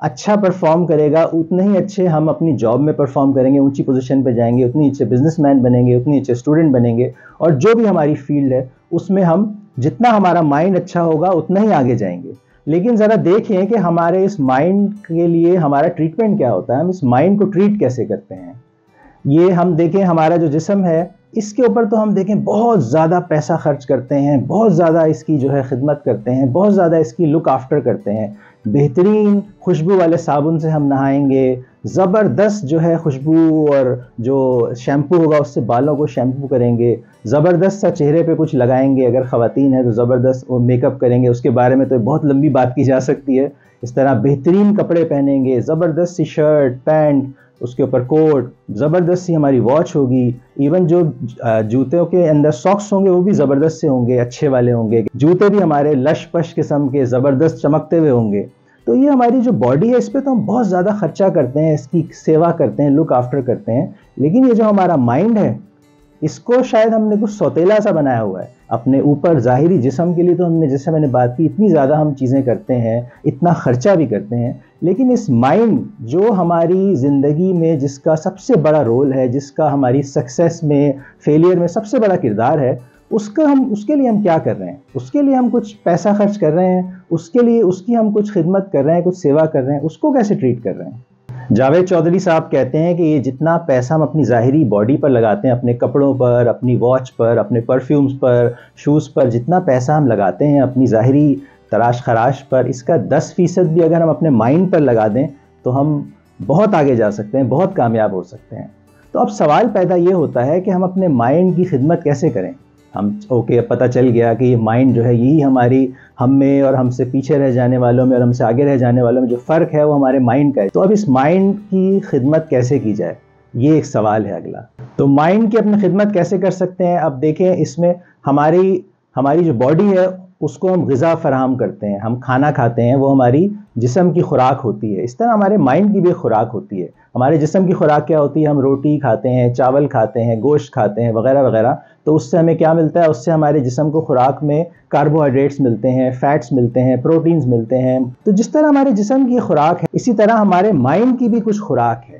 اچھا پرفارم کرے گا اتنے ہی اچھے ہم اپنی جاب میں پرفارم کریں گے، اونچی پوزیشن پہ جائیں گے، اتنے اچھے بزنس مین بنیں گے، اتنے اچھے اسٹوڈنٹ بنیں گے، اور جو بھی ہماری فیلڈ ہے اس میں ہم جتنا ہمارا مائنڈ اچھا ہوگا اتنا ہی آگے جائیں گے۔ لیکن ذرا دیکھیں کہ ہمارے اس مائنڈ کے لیے ہمارا ٹریٹمنٹ کیا ہوتا ہے، ہم اس مائنڈ کو ٹریٹ کیسے کرتے ہیں۔ یہ ہم دیکھیں ہمارا جو جسم ہے اس کے اوپر تو ہم دیکھیں بہت زیادہ پیسہ خرچ کرتے ہیں، بہت زیادہ اس کی جو ہے خدمت کرتے ہیں، بہت زیادہ اس کی لک آفٹر کرتے ہیں، بہترین خوشبو والے صابن سے ہم نہائیں گے، زبردست جو ہے خوشبو اور جو شیمپو ہوگا اس سے بالوں کو شیمپو کریں گے، زبردست سا چہرے پہ کچھ لگائیں گے، اگر خواتین ہیں تو زبردست وہ میک اپ کریں گے، اس کے بارے میں تو بہت لمبی بات کی جا سکتی ہے۔ اس طرح بہترین کپڑے پہنیں گے، زبردست سی شرٹ پینٹ، اس کے اوپر کوٹ، زبردست سی ہماری واچ ہوگی، ایون جو جوتوں کے اندر ساکس ہوں گے وہ بھی زبردست سے ہوں گے، اچھے والے ہوں گے، جوتے بھی ہمارے لش پش قسم کے زبردست چمکتے ہوئے ہوں گے۔ تو یہ ہماری جو باڈی ہے اس پہ تو ہم بہت زیادہ خرچہ کرتے ہیں، اس کی سیوا کرتے ہیں، لک آفٹر کرتے ہیں، لیکن یہ جو ہمارا مائنڈ ہے اس کو شاید ہم نے کچھ سوتیلا سا بنایا ہوا ہے اپنے اوپر۔ ظاہری جسم کے لیے تو ہم نے، جیسے میں نے بات کی، اتنی زیادہ ہم چیزیں کرتے ہیں، اتنا خرچہ بھی کرتے ہیں، لیکن اس مائنڈ جو ہماری زندگی میں جس کا سب سے بڑا رول ہے، جس کا ہماری سکسیس میں فیلئر میں سب سے بڑا کردار ہے، اس کے لیے ہم کیا کر رہے ہیں؟ اس کے لیے ہم کچھ پیسہ خرچ کر رہے ہیں، اس کے لیے اس کی ہم کچھ خدمت کر رہے ہیں، کچھ سیوا کر رہے ہیں، اس کو کیسے ٹریٹ کر رہے ہیں؟ جاوید چودھری صاحب کہتے ہیں کہ یہ جتنا پیسہ ہم اپنی ظاہری باڈی پر لگاتے ہیں، اپنے کپڑوں پر، اپنی واچ پر، اپنے پرفیومز پر، شوز پر، جتنا پیسہ ہم لگاتے ہیں اپنی ظاہری تراش خراش پر، اس کا 10% بھی اگر ہم اپنے مائنڈ پر لگا دیں تو ہم بہت آگے جا سکتے ہیں، بہت کامیاب ہو سکتے ہیں۔ تو اب سوال پیدا یہ ہوتا ہے کہ ہم اپنے مائنڈ کی خدمت کیسے کریں؟ ہم اوکے، اب پتہ چل گیا کہ یہ مائنڈ جو ہے یہی ہماری، ہم میں اور ہم سے پیچھے رہ جانے والوں میں اور ہم سے آگے رہ جانے والوں میں جو فرق ہے وہ ہمارے مائنڈ کا ہے۔ تو اب اس مائنڈ کی خدمت کیسے کی جائے، یہ ایک سوال ہے اگلا۔ تو مائنڈ کی اپنی خدمت کیسے کر سکتے ہیں؟ اب دیکھیں، اس میں ہماری جو باڈی ہے اس کو ہم غذا فراہم کرتے ہیں، ہم کھانا کھاتے ہیں، وہ ہماری جسم کی خوراک ہوتی ہے۔ اس طرح ہمارے مائنڈ کی بھی خوراک ہوتی ہے۔ ہمارے جسم کی خوراک کیا ہوتی ہے؟ ہم روٹی کھاتے ہیں، چاول کھاتے ہیں، گوشت کھاتے ہیں، وغیرہ وغیرہ۔ تو اس سے ہمیں کیا ملتا ہے؟ اس سے ہمارے جسم کو خوراک میں کاربوہائیڈریٹس ملتے ہیں، فیٹس ملتے ہیں، پروٹینز ملتے ہیں۔ تو جس طرح ہمارے جسم کی خوراک ہے اسی طرح ہمارے مائنڈ کی بھی کچھ خوراک ہے،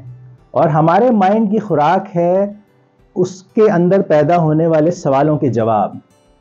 اور ہمارے مائنڈ کی خوراک ہے اس کے اندر پیدا ہونے والے سوالوں کے جواب۔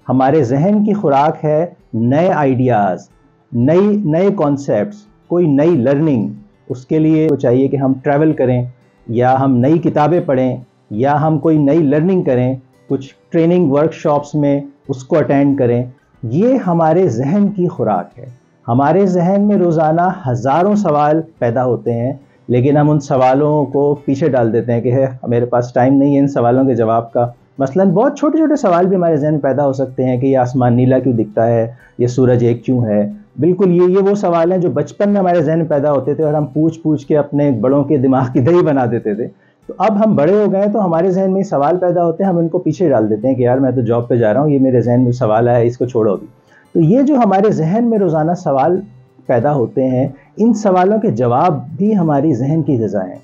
ہمارے ذہن کی خوراک ہے نئے آئیڈیاز، نئے کانسیپٹس، کوئی نئی لرننگ۔ اس کے لیے چاہیے کہ ہم ٹریول کریں، یا ہم نئی کتابیں پڑھیں، یا ہم کوئی نئی لرننگ کریں، کچھ ٹریننگ ورکشاپس میں اس کو اٹینڈ کریں۔ یہ ہمارے ذہن کی خوراک ہے۔ ہمارے ذہن میں روزانہ ہزاروں سوال پیدا ہوتے ہیں، لیکن ہم ان سوالوں کو پیچھے ڈال دیتے ہیں کہ میرے پاس ٹائم نہیں ہے ان سوالوں کے جواب کا۔ مثلاً بہت چھوٹے چھوٹے سوال بھی ہمارے ذہن میں پیدا ہو سکتے ہیں کہ یہ آسمان نیلا کیوں دکھتا ہے، یہ سورج ایک کیوں ہے۔ بالکل یہ وہ سوال ہیں جو بچپن میں ہمارے ذہن میں پیدا ہوتے تھے اور ہم پوچھ کے اپنے بڑوں کے دماغ کی دہی بنا دیتے تھے۔ تو اب ہم بڑے ہو گئے ہیں تو ہمارے ذہن میں سوال پیدا ہوتے ہیں، ہم ان کو پیچھے ڈال دیتے ہیں کہ یار میں تو جاب پہ جا رہا ہوں، یہ میرے ذہن میں سوال آیا، اس کو چھوڑو ابھی۔ تو یہ جو ہمارے ذہن میں روزانہ سوال پیدا ہوتے ہیں، ان سوالوں کے جواب بھی ہماری ذہن کی غذا ہیں۔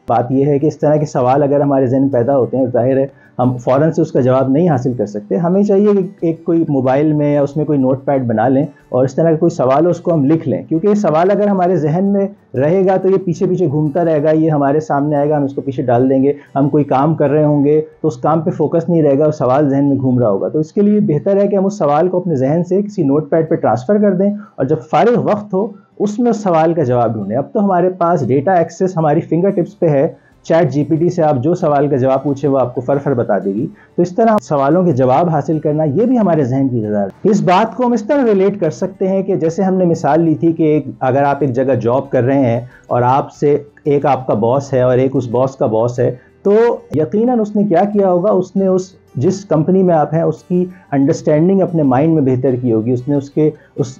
بات یہ ہے کہ اس طرح کے سوال اگر ہمارے ذہن میں پیدا ہوتے ہیں، ظاہر ہے ہم فوراً سے اس کا جواب نہیں حاصل کر سکتے۔ ہمیں چاہیے کہ ایک کوئی موبائل میں یا اس میں کوئی نوٹ پیڈ بنا لیں اور اس طرح کا کوئی سوال ہو اس کو ہم لکھ لیں، کیونکہ یہ سوال اگر ہمارے ذہن میں رہے گا تو یہ پیچھے پیچھے گھومتا رہے گا، یہ ہمارے سامنے آئے گا، ہم اس کو پیچھے ڈال دیں گے۔ ہم کوئی کام کر رہے ہوں گے تو اس کام پہ فوکس نہیں رہے گا، وہ سوال ذہن میں گھوم رہا ہوگا۔ تو اس کے لیے بہتر ہے کہ ہم اس سوال کو اپنے ذہن سے کسی نوٹ پیڈ پہ ٹرانسفر کر دیں، اور جب فارغ وقت ہو اس میں اس سوال کا جواب ڈھونڈیں۔ اب تو ہمارے پاس ڈیٹا ایکسیس ہماری فنگر ٹپس پہ ہے، چیٹ جی پی ٹی سے آپ جو سوال کا جواب پوچھے وہ آپ کو فر بتا دے گی۔ تو اس طرح سوالوں کے جواب حاصل کرنا یہ بھی ہمارے ذہن کی غذا ہے۔ اس بات کو ہم اس طرح ریلیٹ کر سکتے ہیں کہ جیسے ہم نے مثال لی تھی کہ اگر آپ ایک جگہ جاب کر رہے ہیں اور آپ سے ایک آپ کا باس ہے اور ایک اس باس کا باس ہے، تو یقیناً اس نے کیا کیا ہوگا، اس نے جس کمپنی میں آپ ہیں اس کی انڈرسٹینڈنگ اپنے مائنڈ میں بہتر کی ہوگی، اس نے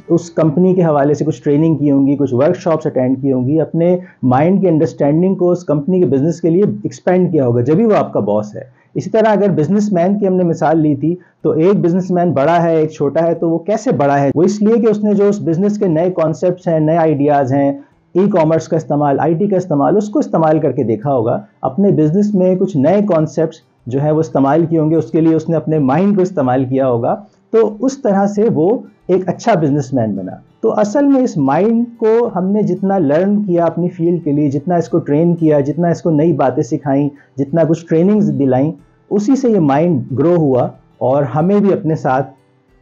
اس کمپنی کے حوالے سے کچھ ٹریننگ کی ہوں گی، کچھ ورک شاپس اٹینڈ کی ہوں گی، اپنے مائنڈ کی انڈرسٹینڈنگ کو اس کمپنی کے بزنس کے لیے ایکسپینڈ کیا ہوگا، جبھی وہ آپ کا باس ہے۔ اسی طرح اگر بزنس مین کی ہم نے مثال لی تھی، تو ایک بزنس مین بڑا ہے ایک چھوٹا ہے، تو وہ کیسے بڑا ہے؟ وہ اس لیے کہ اس نے جو اس بزنس کے نئے کانسیپٹس ہیں، نئے آئیڈیاز ہیں، ای کامرس کا استعمال، آئی ٹی کا استعمال، اس کو استعمال کر کے دیکھا ہوگا۔ اپنے بزنس میں کچھ نئے کانسیپٹس جو ہے وہ استعمال کیے ہوں گے، اس کے لیے اس نے اپنے مائنڈ کو استعمال کیا ہوگا۔ تو اس طرح سے وہ ایک اچھا بزنس مین بنا. تو اصل میں اس مائنڈ کو ہم نے جتنا لرن کیا اپنی فیلڈ کے لیے، جتنا اس کو ٹرین کیا، جتنا اس کو نئی باتیں سکھائیں، جتنا کچھ ٹریننگز دلائیں، اسی سے یہ مائنڈ گرو ہوا اور ہمیں بھی اپنے ساتھ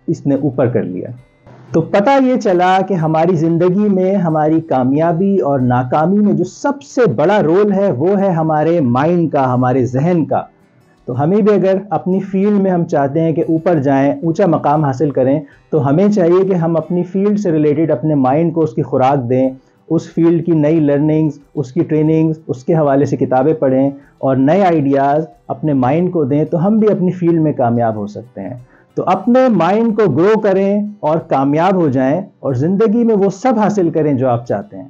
اس نے اوپر کر لیا. تو پتہ یہ چلا کہ ہماری زندگی میں ہماری کامیابی اور ناکامی میں جو سب سے بڑا رول ہے وہ ہے ہمارے مائنڈ کا، ہمارے ذہن کا. تو ہمیں بھی اگر اپنی فیلڈ میں ہم چاہتے ہیں کہ اوپر جائیں، اونچا مقام حاصل کریں، تو ہمیں چاہیے کہ ہم اپنی فیلڈ سے ریلیٹڈ اپنے مائنڈ کو اس کی خوراک دیں، اس فیلڈ کی نئی لرننگز، اس کی ٹریننگز، اس کے حوالے سے کتابیں پڑھیں اور نئے آئیڈیاز اپنے مائنڈ کو دیں، تو ہم بھی اپنی فیلڈ میں کامیاب ہو سکتے ہیں. تو اپنے مائنڈ کو گرو کریں اور کامیاب ہو جائیں اور زندگی میں وہ سب حاصل کریں جو آپ چاہتے ہیں.